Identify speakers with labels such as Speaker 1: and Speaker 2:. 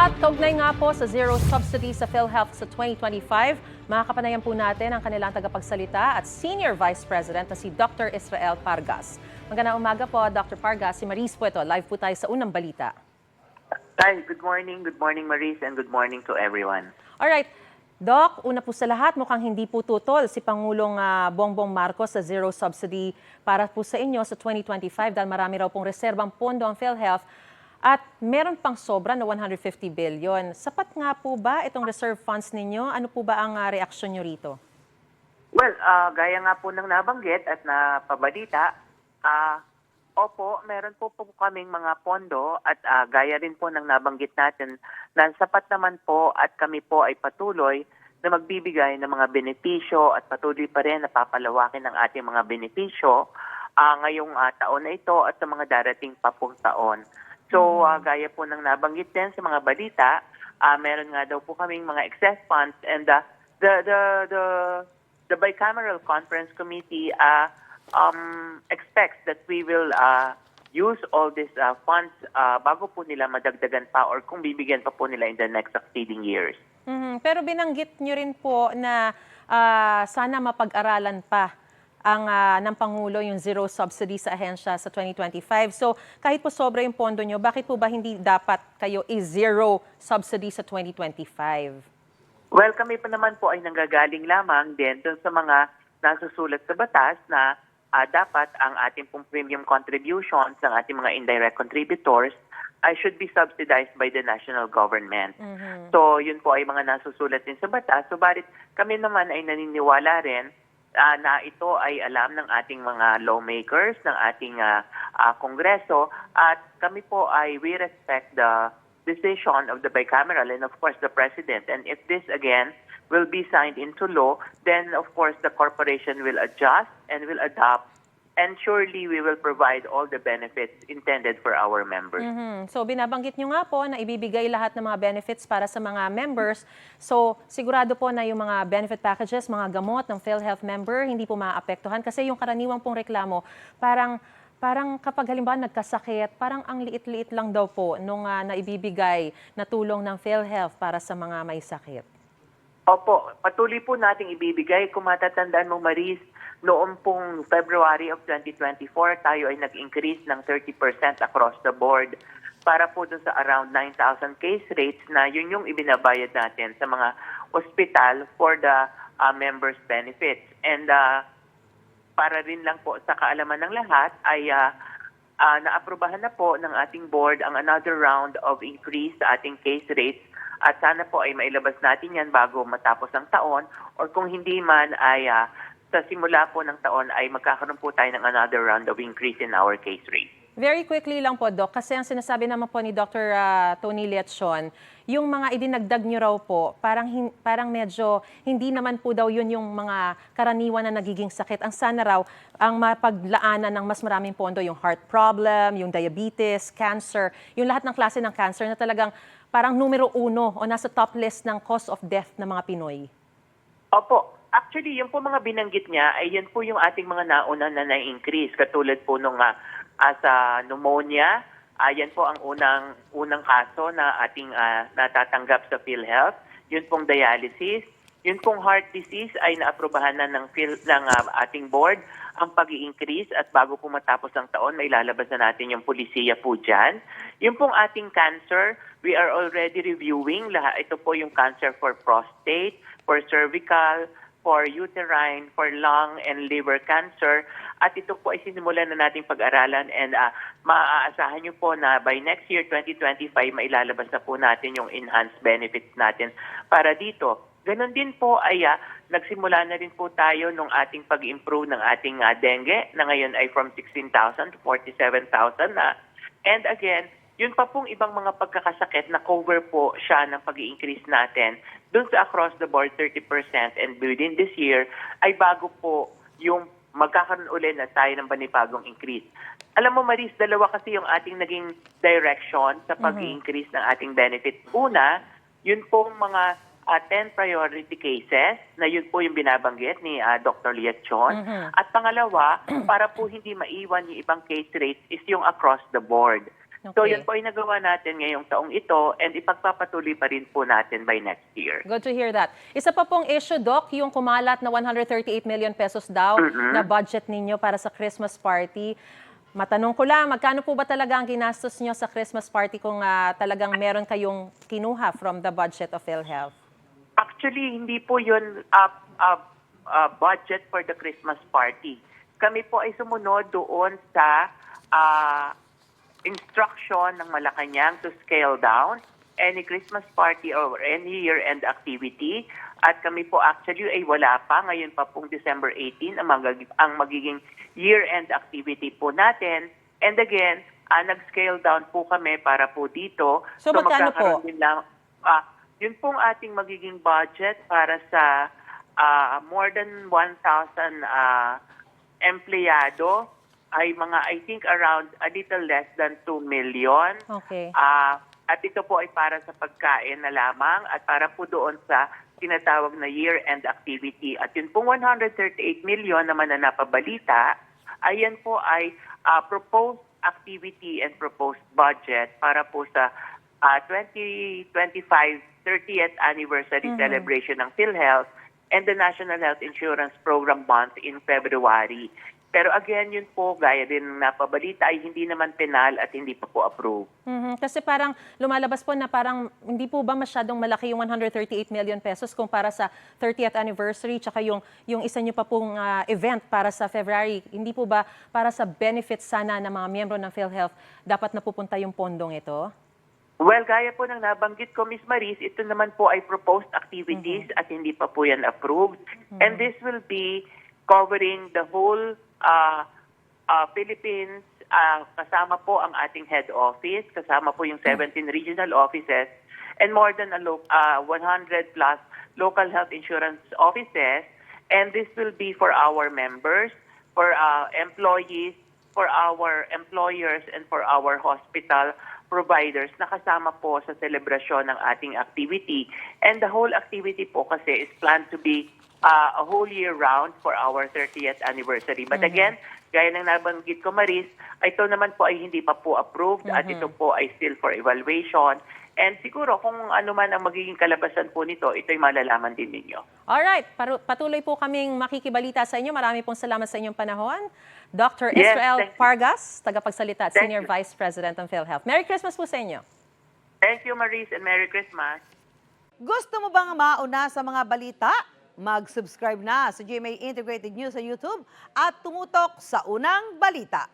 Speaker 1: At kaugnay nga po sa zero subsidy sa PhilHealth sa 2025, makakapanayan po natin ang kanilang tagapagsalita at Senior Vice President na si Dr. Israel Pargas. Magandang umaga po, Dr. Pargas. Si Maris po ito. Live po tayo sa unang balita.
Speaker 2: Hi, good morning. Good morning, Maris, and good morning to everyone.
Speaker 1: Alright. Doc, una po sa lahat, mukhang hindi po tutol si Pangulong Bongbong Marcos sa zero subsidy para po sa inyo sa 2025 dahil marami raw pong reserbang pondo ang PhilHealth at meron pang sobra na 150 billion. Sapat nga po ba itong reserve funds ninyo? Ano po ba ang reaksyon nyo rito?
Speaker 2: Well, gaya nga po ng nabanggit at napabalita, opo, meron po kaming mga pondo at gaya rin po ng nabanggit natin na sapat naman po at kami po ay patuloy na magbibigay ng mga benepisyo at patuloy pa rin na papalawakin ng ating mga benepisyo ngayong taon na ito at sa mga darating pa pong taon. So, gaya po ng nabanggit din sa mga balita, meron nga daw po kaming mga excess funds and the Bicameral Conference Committee expects that we will use all these funds bago po nila madagdagan pa or kung bibigyan pa po nila in the next succeeding years.
Speaker 1: Pero binanggit nyo rin po na sana mapag-aralan pa ang ng Pangulo yung zero subsidy sa ahensya sa 2025. So kahit po sobra yung pondo nyo, bakit po ba hindi dapat kayo i-zero subsidy sa 2025?
Speaker 2: Well, kami pa naman po ay nanggagaling lamang din dun sa mga nasusulat sa batas na dapat ang ating pong premium contributions ng ating mga indirect contributors ay should be subsidized by the national government. So, yun po ay mga nasusulat din sa batas. Subalit kami naman ay naniniwala rin na ito ay alam ng ating mga lawmakers, ng ating kongreso, at kami po ay we respect the decision of the bicameral and of course the President. And if this again will be signed into law, then of course the corporation will adjust and will adopt, and surely we will provide all the benefits intended for our members.
Speaker 1: So binabanggit nyo nga po na ibibigay lahat ng mga benefits para sa mga members. So sigurado po na yung mga benefit packages, mga gamot ng PhilHealth member, hindi po maapektuhan kasi yung karaniwang pong reklamo, parang kapag halimbawa nagkasakit, parang ang liit-liit lang daw po nung naibibigay na tulong ng PhilHealth para sa mga may sakit.
Speaker 2: Opo, patuloy po nating ibibigay. Kung matatandaan mo, Maris, noong pong February of 2024, tayo ay nag-increase ng 30% across the board para po dun sa around 9,000 case rates na yun yung ibinabayad natin sa mga ospital for the members' benefits. And para rin lang po sa kaalaman ng lahat ay naaprubahan na po ng ating board ang another round of increase sa ating case rates. At sana po ay mailabas natin yan bago matapos ang taon or kung hindi man ay sa simula po ng taon ay magkakaroon po tayo ng another round of increase in our case rate.
Speaker 1: Very quickly lang po, Doc, kasi ang sinasabi naman po ni Dr. Tony Leachon, yung mga idinagdag nyo raw po, parang medyo hindi naman po daw yun yung mga karaniwan na nagiging sakit. Ang sana raw, ang mapaglaanan ng mas maraming pondo, yung heart problem, yung diabetes, cancer, yung lahat ng klase ng cancer na talagang parang numero 1 o nasa top list ng cause of death ng mga Pinoy.
Speaker 2: Opo. Actually, yung po mga binanggit niya ay yan po yung ating mga nauna na na-increase. Katulad po nung sa pneumonia, yan po ang unang kaso na ating natatanggap sa PhilHealth. Yun pong dialysis. Yun pong heart disease ay naaprubahan na ng ating board ang pag-i-increase at bago po matapos ang taon, may lalabas na natin yung polisiya po dyan. Yung pong ating cancer, we are already reviewing. Ito po yung cancer for prostate, for cervical, for uterine, for lung and liver cancer. At ito po ay sinimulan na nating pag-aralan and maaasahan nyo po na by next year, 2025, mailalabas na po natin yung enhanced benefits natin para dito. Ganon din po ay nagsimula na rin po tayo nung ating pag-improve ng ating dengue na ngayon ay from 16,000 to 47,000 na. And again, yun pa pong ibang mga pagkakasakit na cover po siya ng pag-i-increase natin dun sa across the board 30% and within this year ay bago po yung magkakaroon ulit na tayo ng panibagong increase. Alam mo, Maris, dalawa kasi yung ating naging direction sa pag-i-increase ng ating benefits. Una, yun pong mga 10 priority cases na yun po yung binabanggit ni Dr. Leachon. At pangalawa, para po hindi maiwan yung ibang case rates is yung across the board. So
Speaker 1: Okay.
Speaker 2: yun po ay nagawa natin ngayong taong ito and ipagpapatuloy pa rin po natin by next year.
Speaker 1: Good to hear that. Isa pa pong issue, Doc, yung kumalat na 138 million pesos daw na budget ninyo para sa Christmas party. Matanong ko lang, magkano po ba talaga ang ginastos nyo sa Christmas party kung talagang meron kayong kinuha from the budget of PhilHealth?
Speaker 2: Actually, hindi po yun budget for the Christmas party. Kami po ay sumunod doon sa instruction ng Malacanang to scale down any Christmas party or any year-end activity. At kami po actually ay wala pa. Ngayon pa pong December 18 ang magiging year-end activity po natin. And again, nag-scale down po kami para po dito.
Speaker 1: So, magkano po?
Speaker 2: magkakaroon din lang, yun pong ating magiging budget para sa more than 1,000 empleyado ay mga I think around a little less than 2 million.
Speaker 1: Okay.
Speaker 2: At ito po ay para sa pagkain na lamang at para po doon sa tinatawag na year-end activity. At yun pong 138 million naman na napabalita, ayan po ay proposed activity and proposed budget para po sa 2025 30th anniversary celebration ng PhilHealth and the National Health Insurance Program Month in February. Pero again, yun po, gaya din ng napabalita, ay hindi naman penal at hindi pa po approved.
Speaker 1: Kasi parang lumalabas po na parang hindi po ba masyadong malaki yung 138 million pesos kumpara sa 30th anniversary tsaka yung isa nyo pa pong event para sa February. Hindi po ba para sa benefits sana ng mga miyembro ng PhilHealth dapat napupunta yung pondong ito?
Speaker 2: Well, gaya po ng nabanggit ko, Ms. Maris, ito naman po ay proposed activities at hindi pa po yan approved. And this will be covering the whole Philippines, kasama po ang ating head office, kasama po yung 17 regional offices, and more than 100 plus local health insurance offices. And this will be for our members, for employees, for our employers, and for our hospital providers na kasama po sa selebrasyon ng ating activity. And the whole activity po kasi is planned to be a whole year round for our 30th anniversary. But again, gaya ng nabanggit ko, Maris, ito naman po ay hindi pa po approved at ito po ay still for evaluation. And siguro kung ano man ang magiging kalabasan po nito, ito'y malalaman din ninyo.
Speaker 1: Alright, patuloy po kaming makikibalita sa inyo. Marami pong salamat sa inyong panahon. Dr.
Speaker 2: Yes,
Speaker 1: Israel
Speaker 2: thank you.
Speaker 1: Pargas, tagapagsalita at
Speaker 2: Thank
Speaker 1: Senior
Speaker 2: you.
Speaker 1: Vice President ng PhilHealth. Merry Christmas po sa inyo.
Speaker 2: Thank you, Maris, and Merry Christmas.
Speaker 3: Gusto mo bang mauna sa mga balita? Mag-subscribe na sa GMA Integrated News sa YouTube at tumutok sa unang balita.